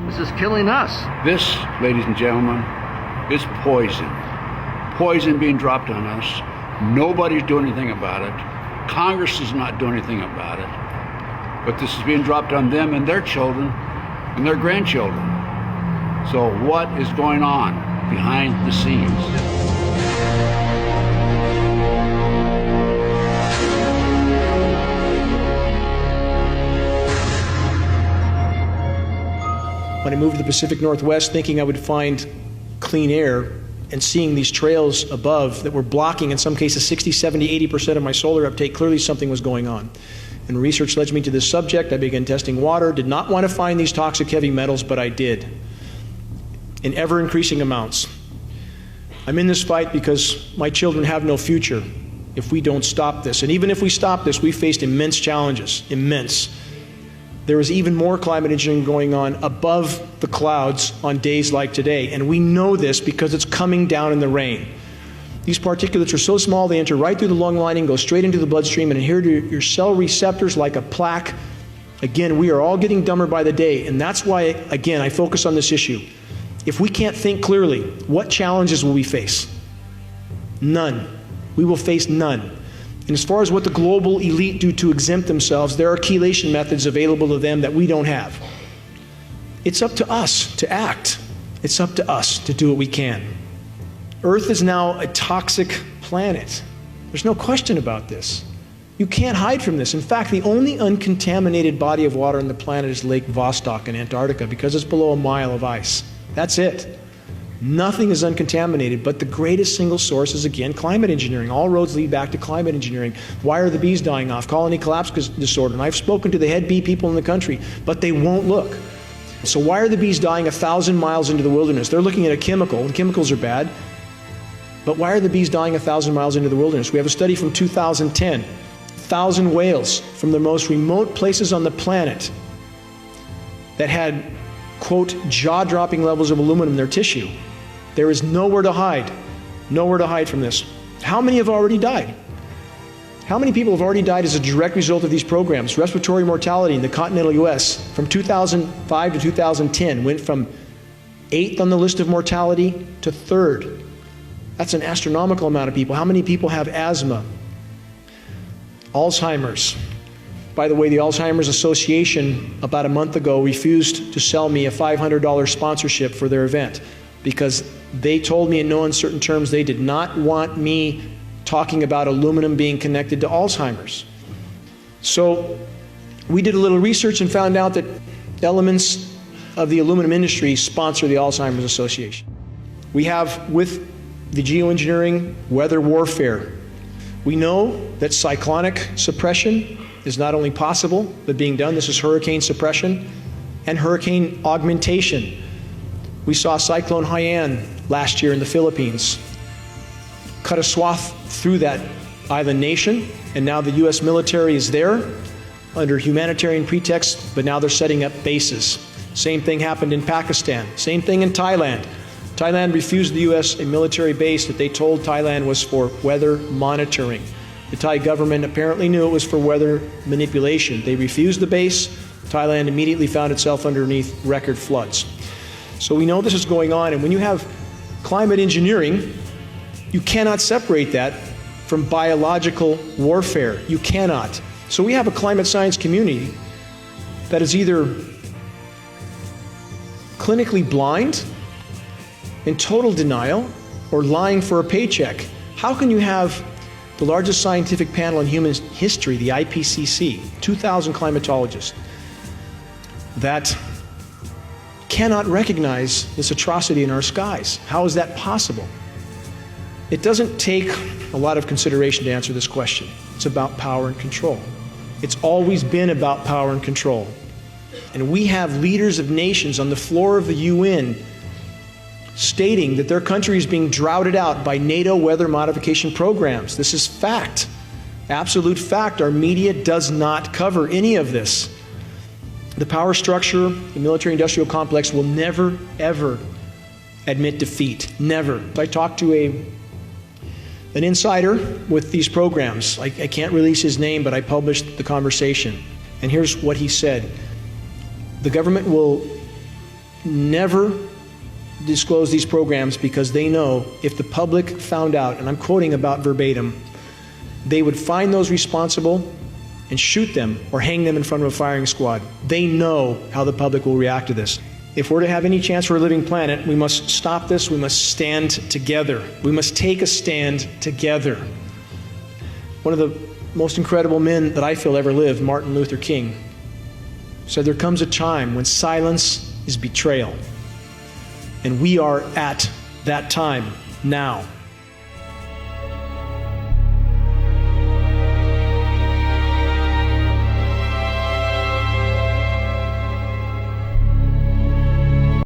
This is killing us. This, ladies and gentlemen, is poison. Poison being dropped on us. Nobody's doing anything about it. Congress is not doing anything about it. But this is being dropped on them and their children and their grandchildren. So what is going on behind the scenes? When I moved to the Pacific Northwest thinking I would find clean air and seeing these trails above that were blocking, in some cases, 60, 70, 80% of my solar uptake, clearly something was going on. And research led me to this subject. I began testing water, did not want to find these toxic heavy metals, but I did, in ever-increasing amounts. I'm in this fight because my children have no future if we don't stop this. And even if we stop this, we faced immense challenges, immense. There is even more climate engineering going on above the clouds on days like today. And we know this because it's coming down in the rain. These particulates are so small, they enter right through the lung lining, go straight into the bloodstream, and adhere to your cell receptors like a plaque. Again, we are all getting dumber by the day. And that's why, again, I focus on this issue. If we can't think clearly, what challenges will we face? None. We will face none. And as far as what the global elite do to exempt themselves, there are chelation methods available to them that we don't have. It's up to us to act. It's up to us to do what we can. Earth is now a toxic planet. There's no question about this. You can't hide from this. In fact, the only uncontaminated body of water on the planet is Lake Vostok in Antarctica because it's below a mile of ice. That's it. Nothing is uncontaminated, but the greatest single source is, again, climate engineering. All roads lead back to climate engineering. Why are the bees dying off? Colony collapse disorder. And I've spoken to the head bee people in the country, but they won't look. So why are the bees dying 1,000 miles into the wilderness? They're looking at a chemical, and chemicals are bad. But why are the bees dying 1,000 miles into the wilderness? We have a study from 2010. 1,000 whales from the most remote places on the planet that had, quote, jaw-dropping levels of aluminum in their tissue. There is nowhere to hide from this. How many have already died? How many people have already died as a direct result of these programs? Respiratory mortality in the continental US from 2005 to 2010 went from 8th on the list of mortality to 3rd. That's an astronomical amount of people. How many people have asthma? Alzheimer's. By the way, the Alzheimer's Association about a month ago refused to sell me a $500 sponsorship for their event because they told me in no uncertain terms they did not want me talking about aluminum being connected to Alzheimer's. So we did a little research and found out that elements of the aluminum industry sponsor the Alzheimer's Association. We have, with the geoengineering, weather warfare. We know that cyclonic suppression is not only possible, but being done. This is hurricane suppression and hurricane augmentation. We saw Cyclone Haiyan last year in the Philippines cut a swath through that island nation, and now the U.S. military is there under humanitarian pretext, but now they're setting up bases. Same thing happened in Pakistan. Same thing in Thailand. Thailand refused the U.S. a military base that they told Thailand was for weather monitoring. The Thai government apparently knew it was for weather manipulation. They refused the base. Thailand immediately found itself underneath record floods. So we know this is going on, and when you have climate engineering, you cannot separate that from biological warfare. You cannot. So we have a climate science community that is either clinically blind, in total denial, or lying for a paycheck. How can you have the largest scientific panel in human history, the IPCC, 2,000 climatologists, that cannot recognize this atrocity in our skies? How is that possible? It doesn't take a lot of consideration to answer this question. It's about power and control. It's always been about power and control. And we have leaders of nations on the floor of the UN stating that their country is being droughted out by NATO weather modification programs. This is fact, absolute fact. Our media does not cover any of this. The power structure, the military-industrial complex will never, ever admit defeat. Never. I talked to an insider with these programs. I can't release his name, but I published the conversation. And here's what he said. The government will never disclose these programs because they know if the public found out, and I'm quoting about verbatim, they would find those responsible and shoot them or hang them in front of a firing squad. They know how the public will react to this. If we're to have any chance for a living planet, we must stop this. We must stand together. We must take a stand together. One of the most incredible men that I feel ever lived, Martin Luther King, said there comes a time when silence is betrayal. And we are at that time now.